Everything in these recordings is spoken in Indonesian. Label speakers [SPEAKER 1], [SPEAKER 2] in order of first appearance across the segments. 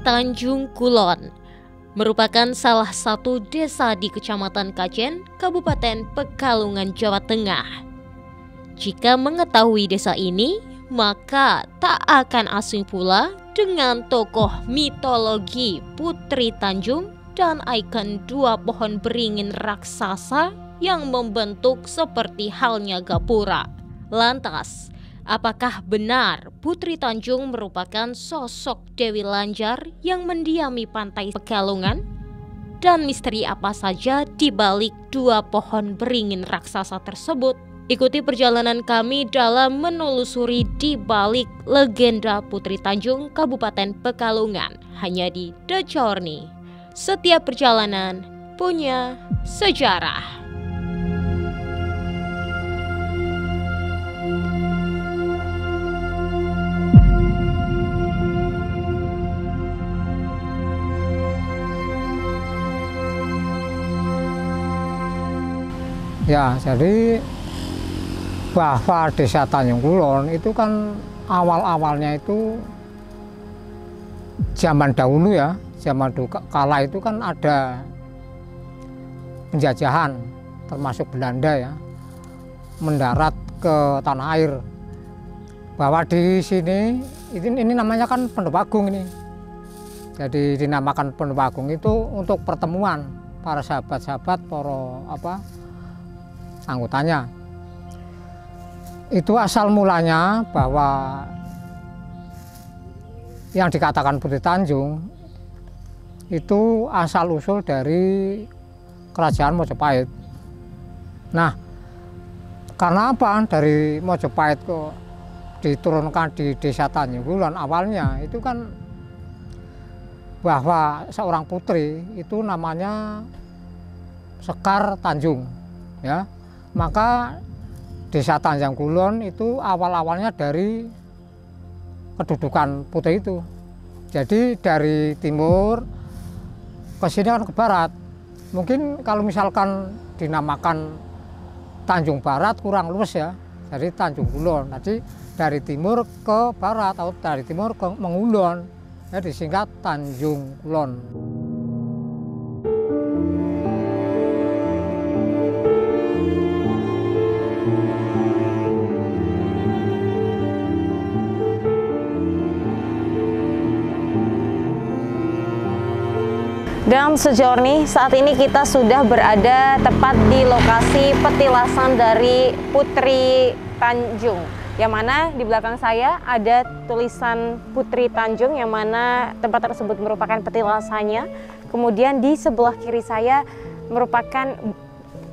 [SPEAKER 1] Tanjung Kulon merupakan salah satu desa di Kecamatan Kajen, Kabupaten Pekalongan, Jawa Tengah. Jika mengetahui desa ini, maka tak akan asing pula dengan tokoh mitologi Putri Tanjung dan ikon dua pohon beringin raksasa yang membentuk seperti halnya gapura. Lantas, apakah benar Putri Tanjung merupakan sosok Dewi Lanjar yang mendiami pantai Pekalongan? Dan misteri apa saja di balik dua pohon beringin raksasa tersebut? Ikuti perjalanan kami dalam menelusuri di balik legenda Putri Tanjung Kabupaten Pekalongan hanya di The Journey. Setiap perjalanan punya sejarah.
[SPEAKER 2] Ya, jadi bahwa Desa Tanjung Kulon itu kan awal-awalnya itu zaman dahulu ya, zaman dulu kala itu kan ada penjajahan termasuk Belanda ya, mendarat ke tanah air. Bahwa di sini ini namanya kan Pendop Agung ini. Jadi dinamakan Pendop Agung itu untuk pertemuan para sahabat-sahabat, para anggotanya. Itu asal mulanya bahwa yang dikatakan Putri Tanjung itu asal usul dari kerajaan Mojopahit. Nah, karena apa? Dari Mojopahit kok diturunkan di Desa Tanjung Kulon awalnya itu kan bahwa seorang putri itu namanya Sekar Tanjung ya. Maka Desa Tanjung Kulon itu awal-awalnya dari kedudukan putri itu. Jadi dari timur ke sini kan ke barat. Mungkin kalau misalkan dinamakan Tanjung Barat kurang luas ya. Jadi Tanjung Kulon. Jadi dari timur ke barat atau dari timur ke Mengulon. Ya disingkat Tanjung Kulon.
[SPEAKER 3] Dan sejauh ini saat ini kita sudah berada tepat di lokasi petilasan dari Putri Tanjung, yang mana di belakang saya ada tulisan Putri Tanjung, yang mana tempat tersebut merupakan petilasannya. Kemudian di sebelah kiri saya merupakan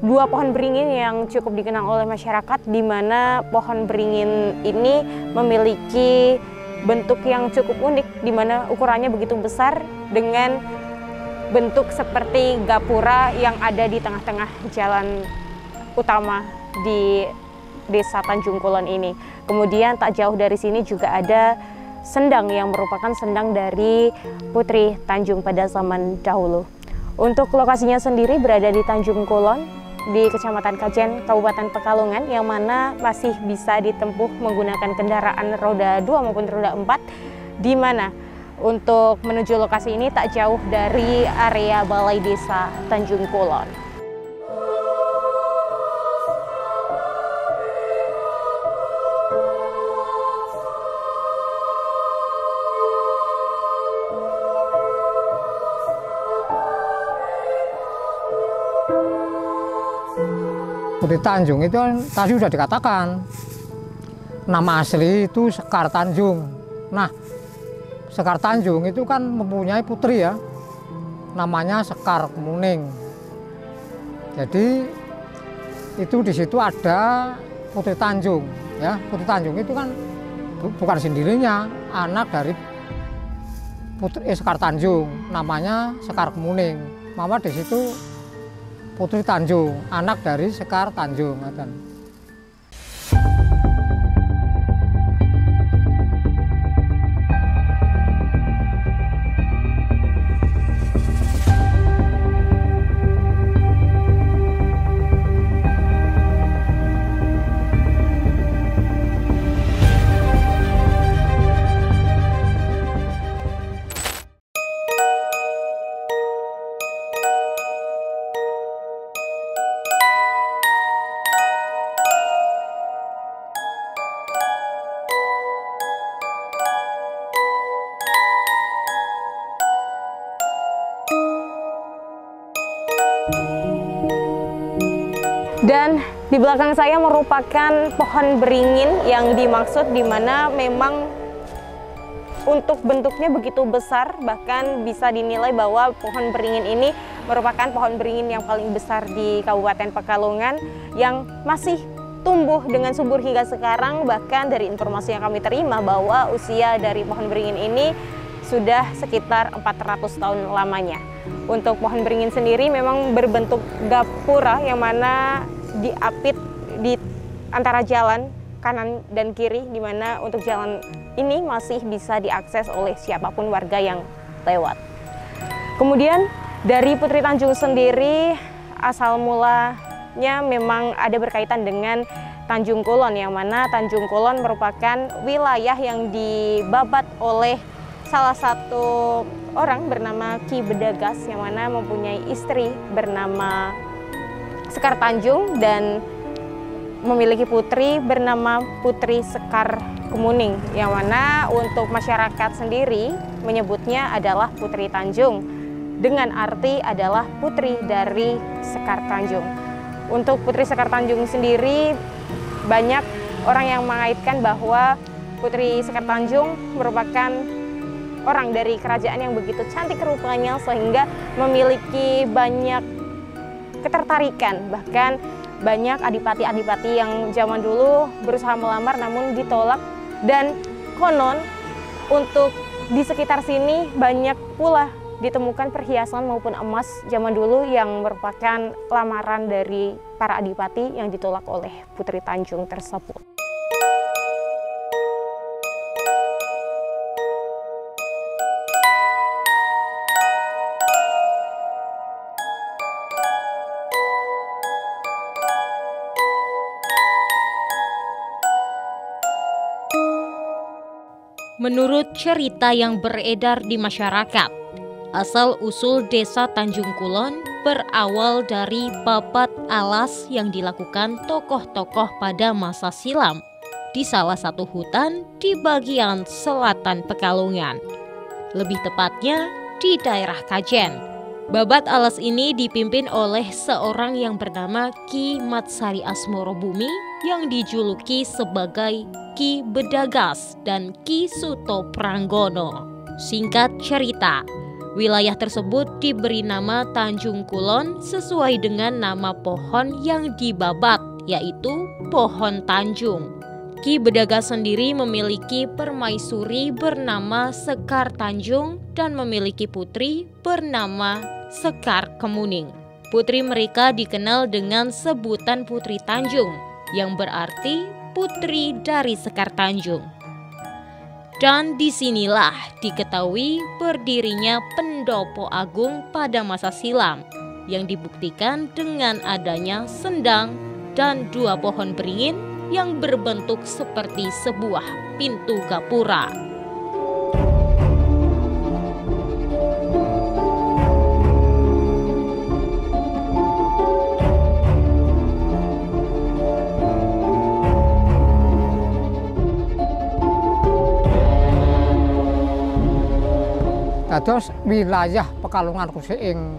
[SPEAKER 3] dua pohon beringin yang cukup dikenal oleh masyarakat, di mana pohon beringin ini memiliki bentuk yang cukup unik, di mana ukurannya begitu besar dengan bentuk seperti gapura yang ada di tengah-tengah jalan utama di Desa Tanjung Kulon ini. Kemudian tak jauh dari sini juga ada sendang yang merupakan sendang dari Putri Tanjung pada zaman dahulu. Untuk lokasinya sendiri berada di Tanjung Kulon, di Kecamatan Kajen, Kabupaten Pekalongan, yang mana masih bisa ditempuh menggunakan kendaraan roda 2 maupun roda 4, di mana untuk menuju lokasi ini tak jauh dari area Balai Desa Tanjung Kulon.
[SPEAKER 2] Putri Tanjung itu tadi sudah dikatakan nama asli itu Sekar Tanjung. Nah, Sekar Tanjung itu kan mempunyai putri ya, namanya Sekar Kemuning. Jadi itu di situ ada Putri Tanjung. Ya, Putri Tanjung itu kan bukan sendirinya, anak dari Putri Sekar Tanjung, namanya Sekar Kemuning. Mama di situ Putri Tanjung, anak dari Sekar Tanjung.
[SPEAKER 3] Dan di belakang saya merupakan pohon beringin yang dimaksud, di mana memang untuk bentuknya begitu besar, bahkan bisa dinilai bahwa pohon beringin ini merupakan pohon beringin yang paling besar di Kabupaten Pekalongan yang masih tumbuh dengan subur hingga sekarang. Bahkan dari informasi yang kami terima bahwa usia dari pohon beringin ini sudah sekitar 400 tahun lamanya. Untuk pohon beringin sendiri memang berbentuk gapura yang mana diapit di antara jalan kanan dan kiri, di mana untuk jalan ini masih bisa diakses oleh siapapun warga yang lewat. Kemudian dari Putri Tanjung sendiri asal mulanya memang ada berkaitan dengan Tanjung Kulon, yang mana Tanjung Kulon merupakan wilayah yang dibabat oleh salah satu orang bernama Ki Bedagas, yang mana mempunyai istri bernama Sekar Tanjung dan memiliki putri bernama Putri Sekar Kemuning, yang mana untuk masyarakat sendiri menyebutnya adalah Putri Tanjung dengan arti adalah putri dari Sekar Tanjung. Untuk Putri Sekar Tanjung sendiri banyak orang yang mengaitkan bahwa Putri Sekar Tanjung merupakan orang dari kerajaan yang begitu cantik rupanya sehingga memiliki banyak ketertarikan. Bahkan banyak adipati-adipati yang zaman dulu berusaha melamar namun ditolak, dan konon untuk di sekitar sini banyak pula ditemukan perhiasan maupun emas zaman dulu yang merupakan lamaran dari para adipati yang ditolak oleh Putri Tanjung tersebut.
[SPEAKER 1] Menurut cerita yang beredar di masyarakat, asal-usul desa Tanjung Kulon berawal dari babat alas yang dilakukan tokoh-tokoh pada masa silam di salah satu hutan di bagian selatan Pekalongan, lebih tepatnya di daerah Kajen. Babat alas ini dipimpin oleh seorang yang bernama Ki Matsari Asmorobumi yang dijuluki sebagai Ki Bedagas dan Ki Suto Pranggono. Singkat cerita, wilayah tersebut diberi nama Tanjung Kulon sesuai dengan nama pohon yang dibabat, yaitu pohon Tanjung. Ki Bedagas sendiri memiliki permaisuri bernama Sekar Tanjung dan memiliki putri bernama Sekar Kemuning. Putri mereka dikenal dengan sebutan Putri Tanjung, yang berarti putri dari Sekar Tanjung. Dan disinilah diketahui berdirinya Pendopo Agung pada masa silam, yang dibuktikan dengan adanya sendang dan dua pohon beringin yang berbentuk seperti sebuah pintu gapura.
[SPEAKER 2] Terus wilayah Pekalongan khusus ing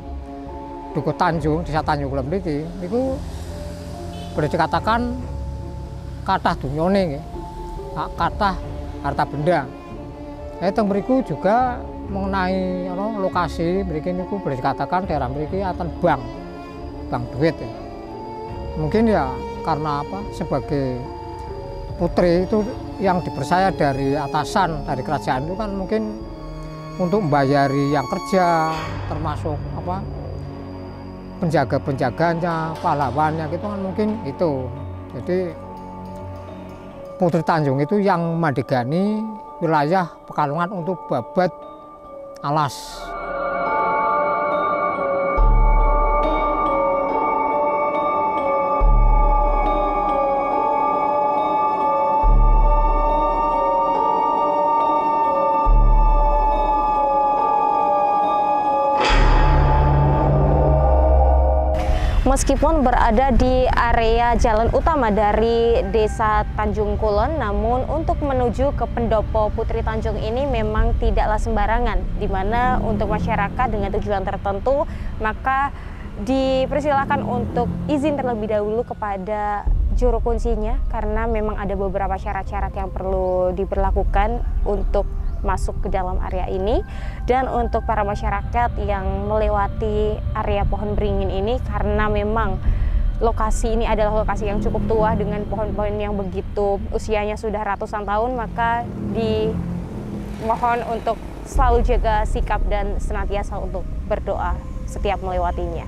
[SPEAKER 2] Dukuh Tanjung, Desa Tanjung Kulon mriki niku boleh dikatakan kathah dunyane nggih. Kathah harta benda. Teng mriku juga mengenai lokasi mriki niku boleh dikatakan daerah mriki aten bank duit. Mungkin ya karena apa? Sebagai putri itu yang dipercaya dari atasan, dari kerajaan itu kan mungkin untuk membayari yang kerja, termasuk apa penjaga-penjaganya, pahlawannya gitu kan mungkin itu. Jadi Putri Tanjung itu yang mandigani wilayah Pekalongan untuk babat alas.
[SPEAKER 3] Meskipun berada di area jalan utama dari Desa Tanjung Kulon, namun untuk menuju ke pendopo Putri Tanjung ini memang tidaklah sembarangan, di mana untuk masyarakat dengan tujuan tertentu maka dipersilakan untuk izin terlebih dahulu kepada juru kuncinya, karena memang ada beberapa syarat-syarat yang perlu diberlakukan untuk masuk ke dalam area ini. Dan untuk para masyarakat yang melewati area pohon beringin ini, karena memang lokasi ini adalah lokasi yang cukup tua dengan pohon-pohon yang begitu usianya sudah ratusan tahun, maka dimohon untuk selalu jaga sikap dan senantiasa untuk berdoa setiap melewatinya.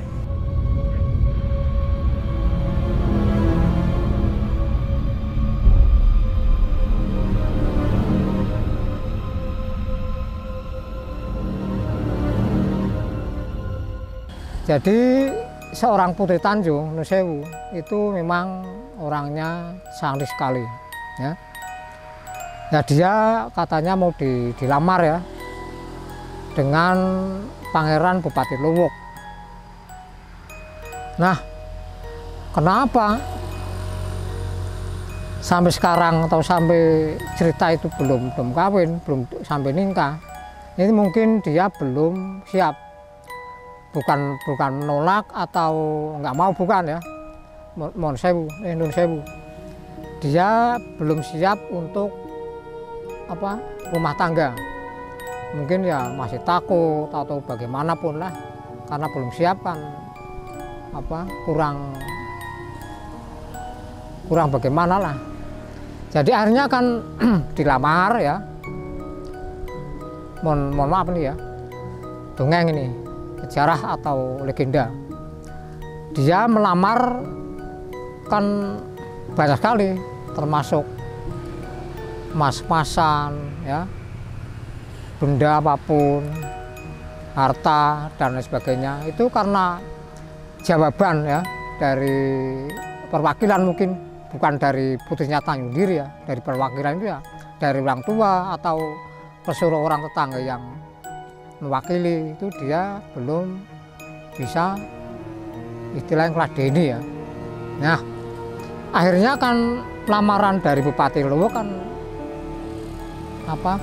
[SPEAKER 2] Jadi seorang Putri Tanjung Nun Sewu itu memang orangnya cantik sekali, ya. Nah, dia katanya mau dilamar ya dengan Pangeran Bupati Luwuk. Nah, kenapa sampai sekarang atau sampai cerita itu belum kawin, belum sampai nikah? Ini mungkin dia belum siap. Bukan menolak atau nggak mau, bukan ya. Nun Sewu. Dia belum siap untuk rumah tangga. Mungkin ya masih takut atau bagaimanapun lah, karena belum siap kan, kurang bagaimana lah. Jadi akhirnya kan dilamar ya. Mohon maaf nih ya, dongeng ini, sejarah atau legenda. Dia melamar kan banyak sekali, termasuk mas-masan ya, benda apapun, harta dan lain sebagainya. Itu karena jawaban ya dari perwakilan, mungkin bukan dari putrinya Tanjung diri ya, dari perwakilan itu ya, dari orang tua atau pesuruh orang tetangga yang mewakili. Itu dia belum bisa istilahnya kelas dini ya. Nah, akhirnya kan lamaran dari Bupati Luwuk kan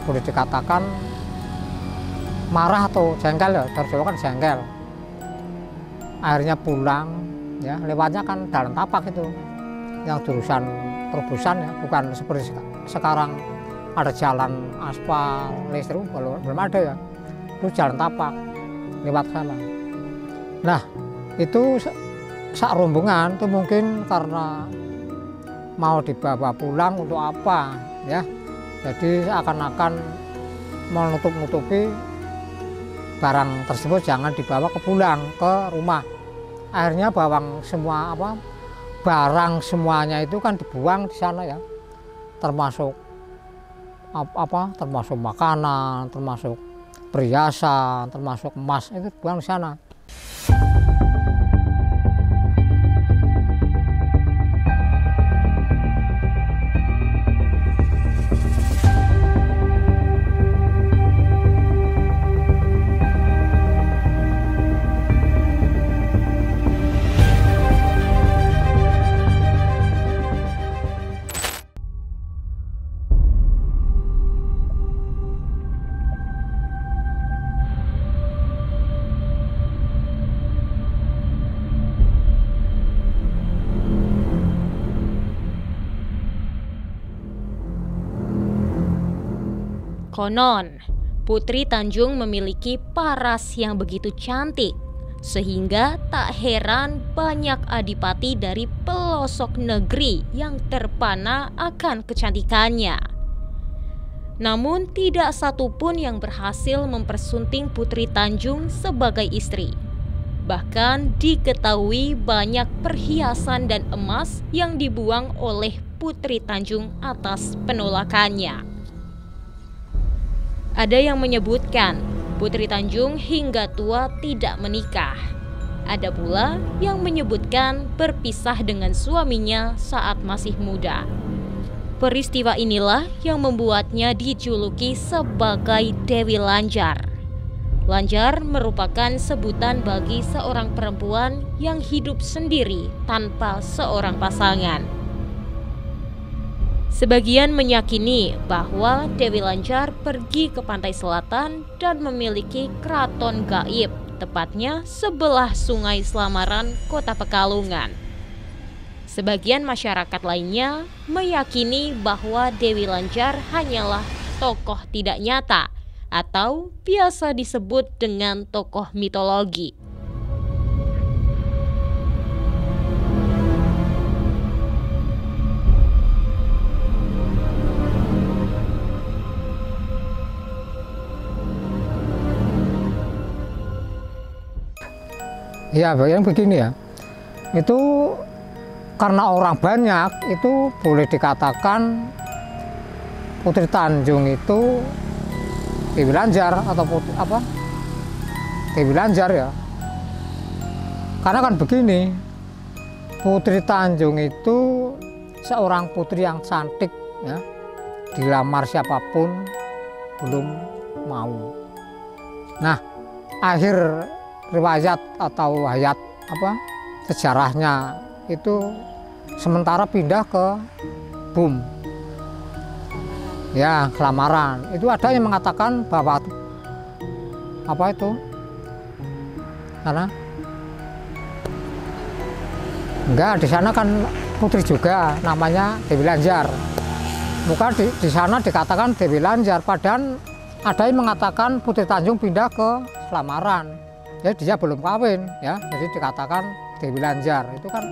[SPEAKER 2] boleh dikatakan marah atau jengkel ya, dari Jawa kan jengkel. Akhirnya pulang ya, lewatnya kan jalan tapak itu yang jurusan terobosan ya, bukan seperti sekarang ada jalan aspal, listrik, belum ada ya. Itu jalan tapak lewat sana. Nah, itu sak rombongan itu mungkin karena mau dibawa pulang untuk apa ya. Jadi seakan-akan menutup-nutupi barang tersebut jangan dibawa pulang ke rumah. Akhirnya barang semuanya itu kan dibuang di sana ya. Termasuk termasuk makanan, termasuk perhiasan, termasuk emas, itu dibuang di sana.
[SPEAKER 1] Konon, Putri Tanjung memiliki paras yang begitu cantik, Sehingga tak heran banyak adipati dari pelosok negeri yang terpana akan kecantikannya. Namun tidak satupun yang berhasil mempersunting Putri Tanjung sebagai istri. Bahkan diketahui banyak perhiasan dan emas yang dibuang oleh Putri Tanjung atas penolakannya. Ada yang menyebutkan Putri Tanjung hingga tua tidak menikah. Ada pula yang menyebutkan berpisah dengan suaminya saat masih muda. Peristiwa inilah yang membuatnya dijuluki sebagai Dewi Lanjar. Lanjar merupakan sebutan bagi seorang perempuan yang hidup sendiri tanpa seorang pasangan. Sebagian meyakini bahwa Dewi Lanjar pergi ke pantai selatan dan memiliki keraton gaib, tepatnya sebelah Sungai Selamaran, Kota Pekalongan. Sebagian masyarakat lainnya meyakini bahwa Dewi Lanjar hanyalah tokoh tidak nyata atau biasa disebut dengan tokoh mitologi.
[SPEAKER 2] Ya, yang begini ya, itu karena orang banyak, itu boleh dikatakan Putri Tanjung itu Dewi Lanjar atau Dewi Lanjar ya. Karena kan begini, Putri Tanjung itu seorang putri yang cantik ya, dilamar siapapun belum mau. Nah, akhir riwayat atau hayat sejarahnya itu sementara pindah ke Bum ya, kelamaran. Itu ada yang mengatakan bahwa karena enggak, di sana kan putri juga namanya Dewi Lanjar. Muka di sana dikatakan Dewi Lanjar, padahal ada yang mengatakan Putri Tanjung pindah ke kelamaran. Ya, dia belum kawin ya, jadi dikatakan Dewi Lanjar. Itu kan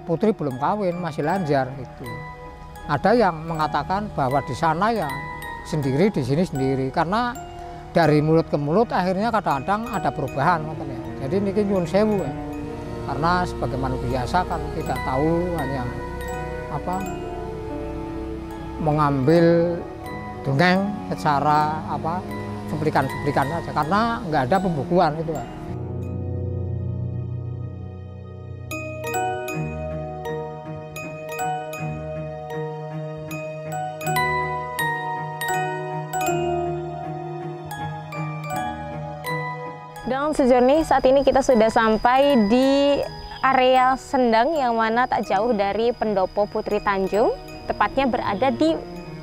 [SPEAKER 2] putri belum kawin, masih lanjar itu. Ada yang mengatakan bahwa di sana ya sendiri, di sini sendiri, karena dari mulut ke mulut akhirnya kadang-kadang ada perubahan. Jadi ini nyuwun sewu ya. Karena sebagaimana biasa kan tidak tahu, hanya mengambil dongeng secara cuplikan-cuplikan aja, karena nggak ada pembukuan itu.
[SPEAKER 3] Dalam sejourney saat ini kita sudah sampai di area Sendang yang mana tak jauh dari pendopo Putri Tanjung, tepatnya berada di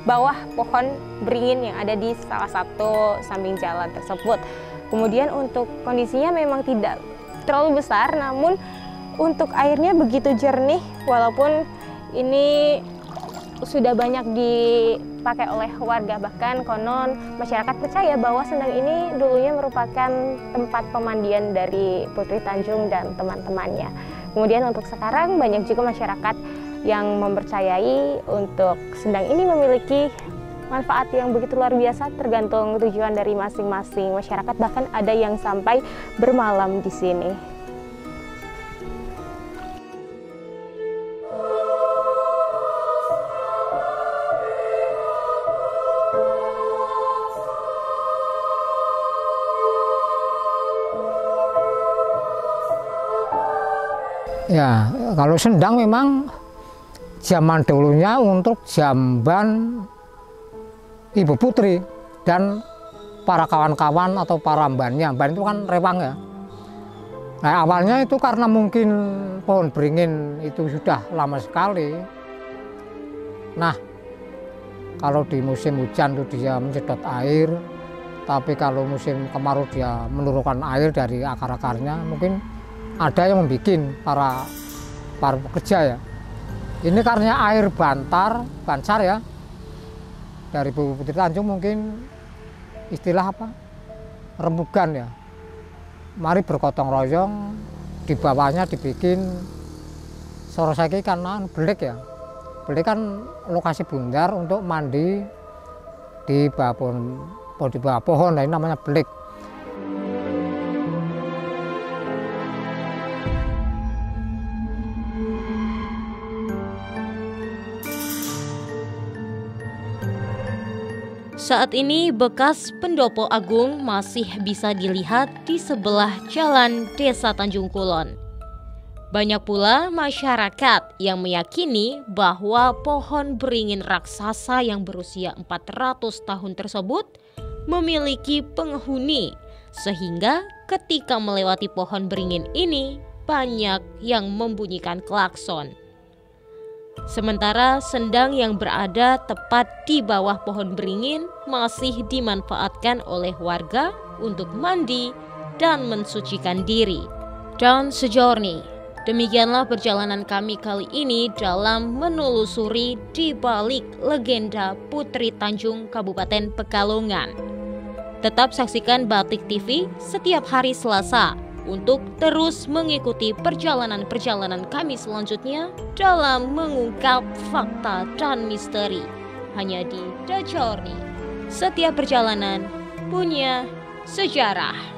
[SPEAKER 3] bawah pohon beringin yang ada di salah satu samping jalan tersebut. Kemudian untuk kondisinya memang tidak terlalu besar, namun untuk airnya begitu jernih, walaupun ini sudah banyak dipakai oleh warga. Bahkan konon masyarakat percaya bahwa Sendang ini dulunya merupakan tempat pemandian dari Putri Tanjung dan teman-temannya. Kemudian untuk sekarang banyak juga masyarakat yang mempercayai untuk Sendang ini memiliki manfaat yang begitu luar biasa, tergantung tujuan dari masing-masing masyarakat. Bahkan ada yang sampai bermalam di sini.
[SPEAKER 2] Ya, kalau Sendang memang zaman dulunya untuk jamban Ibu Putri dan para kawan-kawan atau para mbannya. Mban itu kan rewang ya. Nah, awalnya itu karena mungkin pohon beringin itu sudah lama sekali. Nah, kalau di musim hujan itu dia menyedot air, tapi kalau musim kemarau dia menurunkan air dari akar-akarnya. Mungkin ada yang membuat para pekerja ya. Ini karena air bancar ya, dari Putri Tanjung, mungkin istilah rembugan ya. mari bergotong royong, di bawahnya dibikin sorosaki karena belik ya. Belik kan lokasi bundar untuk mandi di bawah pohon, nah ini namanya belik.
[SPEAKER 1] Saat ini bekas pendopo agung masih bisa dilihat di sebelah jalan Desa Tanjung Kulon. Banyak pula masyarakat yang meyakini bahwa pohon beringin raksasa yang berusia 400 tahun tersebut memiliki penghuni, sehingga ketika melewati pohon beringin ini banyak yang membunyikan klakson. Sementara sendang yang berada tepat di bawah pohon beringin masih dimanfaatkan oleh warga untuk mandi dan mensucikan diri. Dan sejauh ini, demikianlah perjalanan kami kali ini dalam menelusuri di balik legenda Putri Tanjung Kabupaten Pekalongan. Tetap saksikan Batik TV setiap hari Selasa untuk terus mengikuti perjalanan-perjalanan kami selanjutnya dalam mengungkap fakta dan misteri hanya di The Journey. Setiap perjalanan punya sejarah.